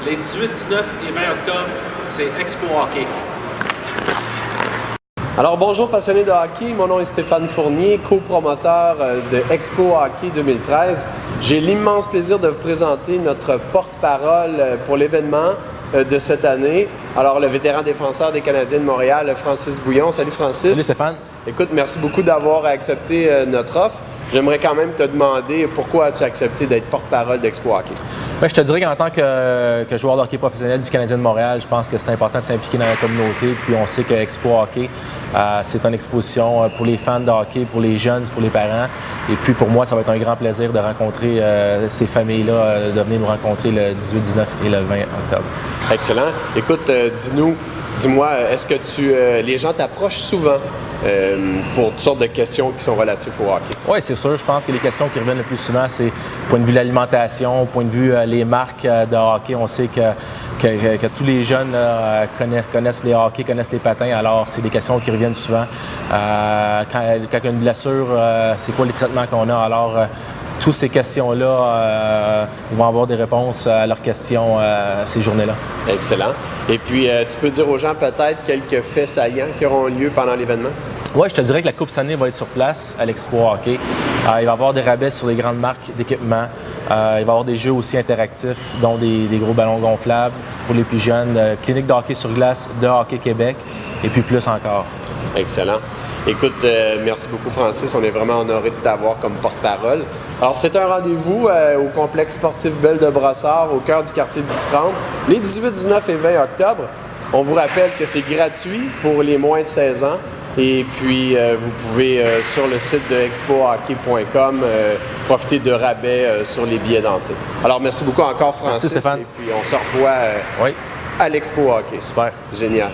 Les 18, 19 et 20 octobre, c'est Expo Hockey. Alors bonjour passionnés de hockey, mon nom est Stéphane Fournier, copromoteur de Expo Hockey 2013. J'ai l'immense plaisir de vous présenter notre porte-parole pour l'événement de cette année. Alors le vétéran défenseur des Canadiens de Montréal, Francis Bouillon. Salut Francis. Salut Stéphane. Écoute, merci beaucoup d'avoir accepté notre offre. J'aimerais quand même te demander pourquoi as-tu accepté d'être porte-parole d'Expo Hockey? Bien, je te dirais qu'en tant que joueur de hockey professionnel du Canadien de Montréal, je pense que c'est important de s'impliquer dans la communauté. Puis on sait que Expo Hockey, c'est une exposition pour les fans de hockey, pour les jeunes, pour les parents. Et puis pour moi, ça va être un grand plaisir de rencontrer ces familles-là, de venir nous rencontrer le 18, 19 et le 20 octobre. Excellent. Écoute, dis-moi, est-ce que les gens t'approchent souvent pour toutes sortes de questions qui sont relatives au hockey? Oui, c'est sûr. Je pense que les questions qui reviennent le plus souvent, c'est point de vue de l'alimentation, point de vue les marques de hockey. On sait que tous les jeunes connaissent les hockey, connaissent les patins. Alors, c'est des questions qui reviennent souvent. Quand il y a une blessure, c'est quoi les traitements qu'on a? Alors, toutes ces questions-là vont avoir des réponses à leurs questions ces journées-là. Excellent. Et puis, tu peux dire aux gens peut-être quelques faits saillants qui auront lieu pendant l'événement? Oui, je te dirais que la Coupe Stanley va être sur place à l'Expo Hockey. Il va y avoir des rabais sur les grandes marques d'équipement. Il va y avoir des jeux aussi interactifs, dont des gros ballons gonflables pour les plus jeunes, clinique de hockey sur glace de Hockey Québec et puis plus encore. Excellent. Écoute, merci beaucoup Francis, on est vraiment honoré de t'avoir comme porte-parole. Alors c'est un rendez-vous au complexe sportif Belle de Brossard, au cœur du quartier 10-30, les 18, 19 et 20 octobre. On vous rappelle que c'est gratuit pour les moins de 16 ans. Et puis, vous pouvez, sur le site de expohockey.com, profiter de rabais sur les billets d'entrée. Alors, merci beaucoup encore Francis. Merci Stéphane. Et puis, on se revoit à l'Expo Hockey. Super. Génial.